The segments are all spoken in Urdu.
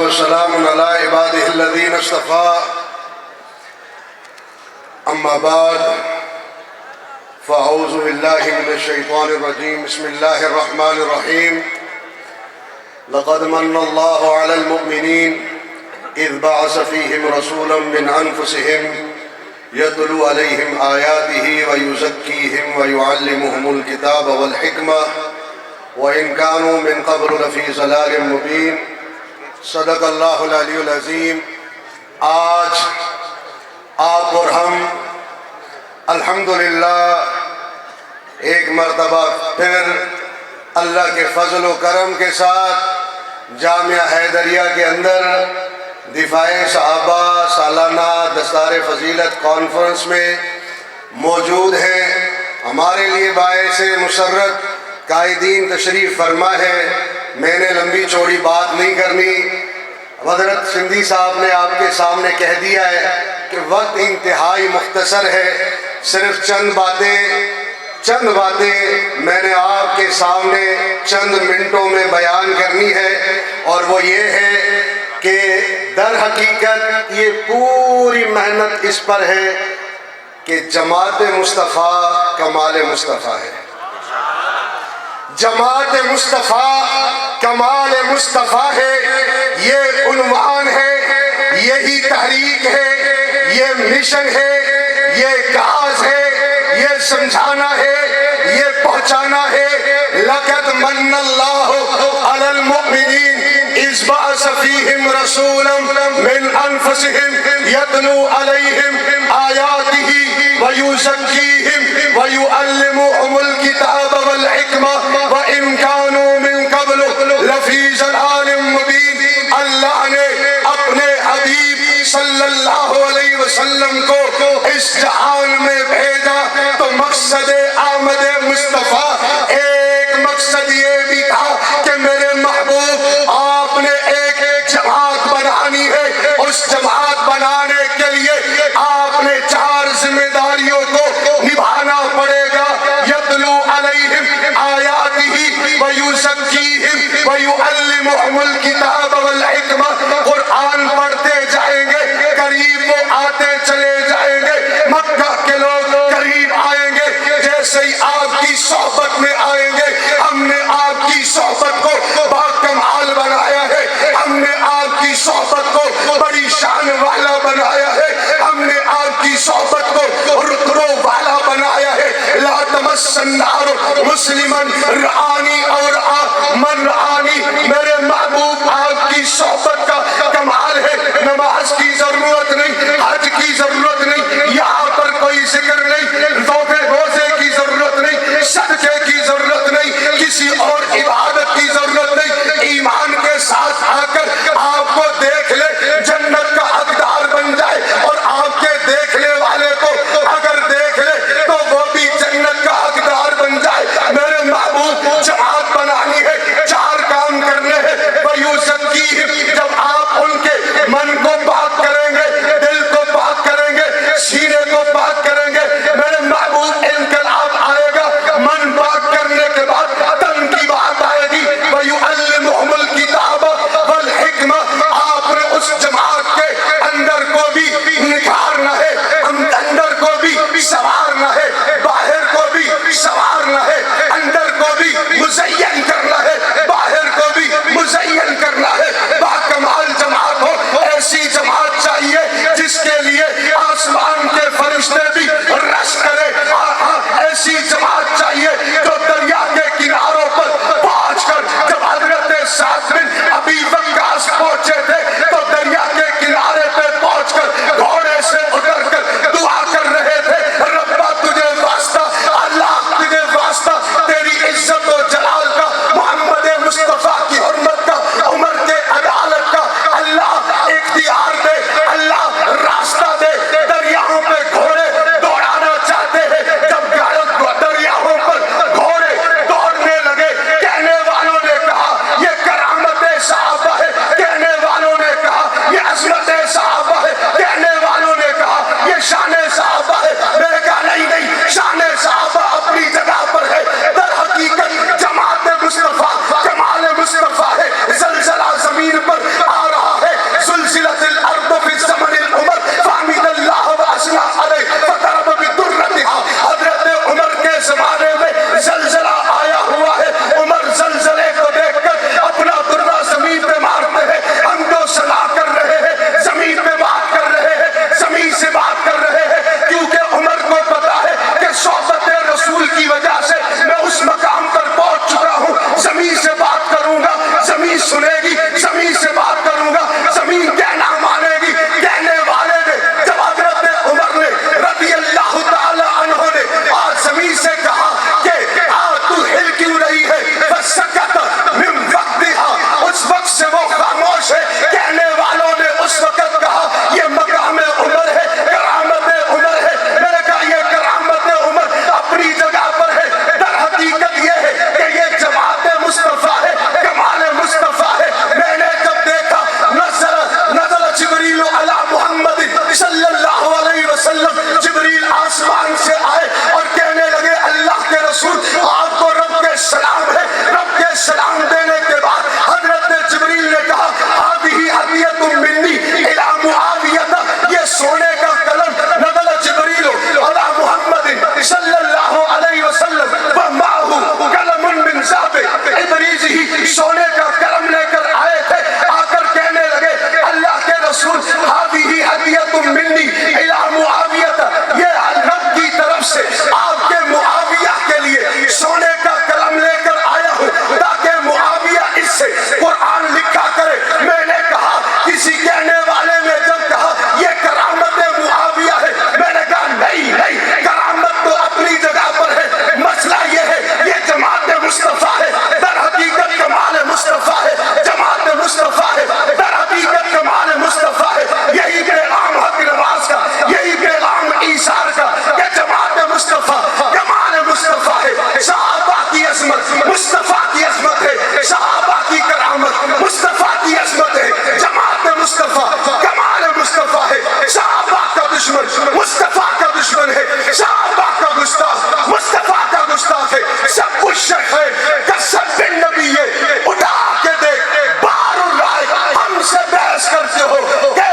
وسلام على عباده الذين اصطفى أما بعد فأعوذ بالله من الشيطان الرجيم بسم الله الرحمن الرحيم لقد من الله على المؤمنين إذ بعث فيهم رسولا من أنفسهم يتلو عليهم آياته ويزكيهم ويعلمهم الكتاب والحكمة وإن كانوا من قبل لفي ضلال مبين صدق اللہ العلی العظیم۔ آج آپ اور ہم الحمدللہ ایک مرتبہ پھر اللہ کے فضل و کرم کے ساتھ جامعہ حیدریہ کے اندر دفاع صحابہ سالانہ دستار فضیلت کانفرنس میں موجود ہیں۔ ہمارے لیے باعث مسرت قائدین تشریف فرما ہے۔ میں نے لمبی چوڑی بات نہیں کرنی، حضرت سندھی صاحب نے آپ کے سامنے کہہ دیا ہے کہ وقت انتہائی مختصر ہے، صرف چند باتیں میں نے آپ کے سامنے چند منٹوں میں بیان کرنی ہے، اور وہ یہ ہے کہ در حقیقت یہ پوری محنت اس پر ہے کہ جماعت مصطفیٰ کمال مصطفیٰ ہے، جماعت مصطفیٰ کمال مصطفیٰ ہے، یہ عنوان ہے، یہی تحریک ہے، یہ مشن ہے، یہ کاز ہے، یہ سمجھانا ہے، یہ پہنچانا ہے۔ لقد من اللہ علی المؤمنین اذ بعث فیہم رسولا من انفسہم یتلو علیہم آیاتہ ویزکیہم ویعلمہم الکتاب والحکمہ وإن كانوا من قبل لفی ضلال مبین۔ اللہ نے اپنے حبیب صلی اللہ علیہ وسلم کو اس جہان میں بھیجا تو مقصد آمد مصطفیٰ ایک مقصد یہ بھی تھا کہ میرے محبوب آپ نے ایک جماعت بنانی ہے، اس جماعت بنانے کے لیے آپ نے 4 ذمہ داریوں کو نبھانا پڑے گا۔ یتلو علیہم آیاتہ ویزکیہم ویعلمہم الکتاب والحکمہ، قرآن پڑھتے جائیں گے، قریب وہ آتے چلے جائیں گے، مکہ کے لوگ قریب آئیں گے، جیسے ہی آپ کی صحبت میں آئیں گے ہم نے آپ کی صحبت کو باکمال بنایا ہے، ہم نے آپ کی صحبت کو بڑی شان والا بنایا ہے، ہم نے آپ کی صحبت کو رکنوں والا بنایا ہے۔ لا تمس النار مسلما رعانی اور من رعانی، میرے محبوب آپ کی صحبت کا کمال ہے۔ نماز کی ضرورت نہیں، حج کی ضرورت نہیں، یہاں پر کوئی ذکر نہیں، روزے کی ضرورت نہیں، صدقے کی ضرورت نہیں، کسی اور عبادت کی ضرورت نہیں، ایمان کے ساتھ آ کر آپ کو دیکھ لے، جنت کا حقدار بن جائے، اور آپ کے دیکھنے والے کو اگر دیکھ لے تو وہ بھی جنت کا حقدار بن جائے۔ میرے محبوب جماعت بنانی ہے، 4 کام کرنے ہیں۔ وَيُزَكِّيهِمْ، جب آپ ان کے من کو پاک کریں گے، دل کو پاک کریں گے، سینے کو پاک کریں گے، میرے محبوب انقلاب آئے گا۔ من پاک کرنے کے بعد تن کی بات آئے گی۔ وَيُعَلِّمُهُمُ الْكِتَابَ وَالْحِكْمَةَ، آپ نے اس جماعت کے اندر کو بھی نکھارنا ہے، اندر کو بھی سنوارنا ہے، باہر کو بھی سنوارنا ہے، اندر کو بھی مزین کرنا ہے، باہر کو بھی مزین کرنا ہے۔ ہدیۃ منی الی معاویہ، یہ سونے کا قلم نزل جبریل علی محمد صلی اللہ علیہ وسلم ومعہ قلم من ذهب، ادریس ہی سونے کا قلم لے کر آئے تھے، آ کر کہنے لگے اللہ کے رسول ہذہ ہدیۃ منی الی معاویہ، یہ رب کی طرف سے آپ کے معاویہ کے لیے سونے کا قلم لے کر آیا ہوں تاکہ معاویہ اس سے قرآن لکھا کرے۔ میں نے کہا کسی کہنے والے نے جب کہا یہ کرامت معاویہ ہے، میں نے کہا نہیں نہیں، کرامت تو اپنی جگہ پر ہے، مسئلہ یہ ہے یہ جماعت مصطفیٰ ہے، در حقیقت کمال مصطفیٰ ہے، جماعت مصطفیٰ ہے، در حقیقت کمال مصطفیٰ ہے۔ یہی پیغام حق نواز کا، یہی پیغام ایثار کا کہ جماعت مصطفیٰ کمال مصطفیٰ ہے، صحابہ کی عظمت مصطفیٰ کی عظمت ہے، صحابہ کی کرامت مصطفیٰ کی عظمت ہے، جماعت مصطفیٰ کمال مصطفیٰ ہے، صحابہ کا دشمن مصطفیٰ کا دشمن ہے، صحابہ کا گستاخ مصطفیٰ کا گستاخ ہے، سب کچھ شک ہے کسب بن نبی ہے، اٹھا کے دیکھ بار الرائے ہم سے بحث کرتے ہو کہ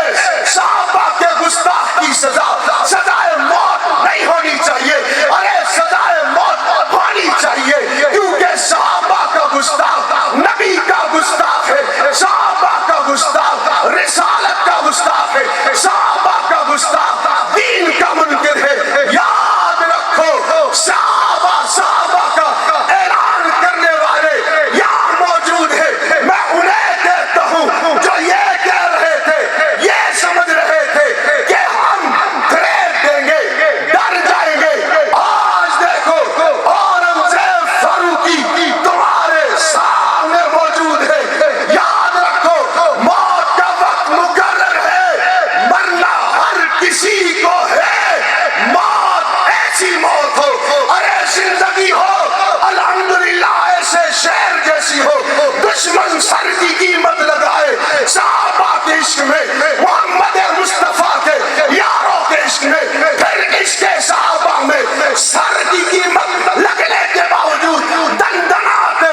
صحابہ کے گستاخ کی سزا سزائے موت نہیں ہونی چاہیے، ارے سزائے موت ہونی چاہیے، کیونکہ صحابہ کا گستاخ نبی کا گستاخ ہے، صحابہ کا گستاخ رسالت کا گستاخ ہے، صحابہ کا گستاخ دین کا منکر ہے۔ یاد رکھو صحابہ کا اعلان کرنے والے یہاں موجود ہیں، میں انہیں کہتا ہوں جو یہ کہہ رہے تھے، یہ سمجھ رہے تھے کہ ہم گریب دیں گے، ڈر جائیں گے، آج دیکھو اورنگزیب فاروقی تمہارے سامنے موجود ہے۔ یاد رکھو موت کا وقت مقرر ہے، مرنا ہر کسی کو ہے، موت ایسی موت ہو، ارے زندگی ہو الحمدللہ ایسے شہر جیسی ہو، دشمن سر کی قیمت لگائے، صحابہ کے عشق میں محمد مصطفیٰ کے یاروں کے عشق میں، پھر عشق صحابہ میں سر کی قیمت لگنے کے باوجود دندناتے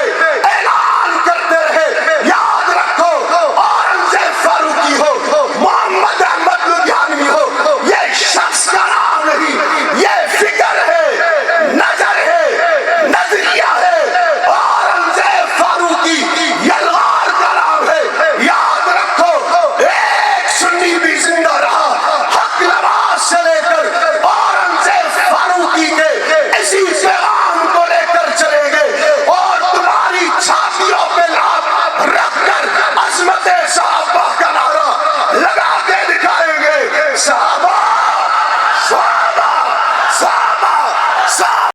اعلان کرتے رہے۔ یاد رکھو اورنگزیب فاروقی ہو، محمد احمد لدھیانوی ہو، یہ شخص کا نام نہیں، یہ فکر ہے، نظر ہے، نظریہ ہے، اورنگزیب فاروقی یلغار کا نام ہے۔ یاد رکھو ایک سنی بھی زندہ رہا، حق نواز سے لے کر اورنگزیب فاروقی کے اسی پیغام کو لے کر چلیں گے، اور تمہاری چھاتیوں پہ لات رکھ کر عظمت صحابہ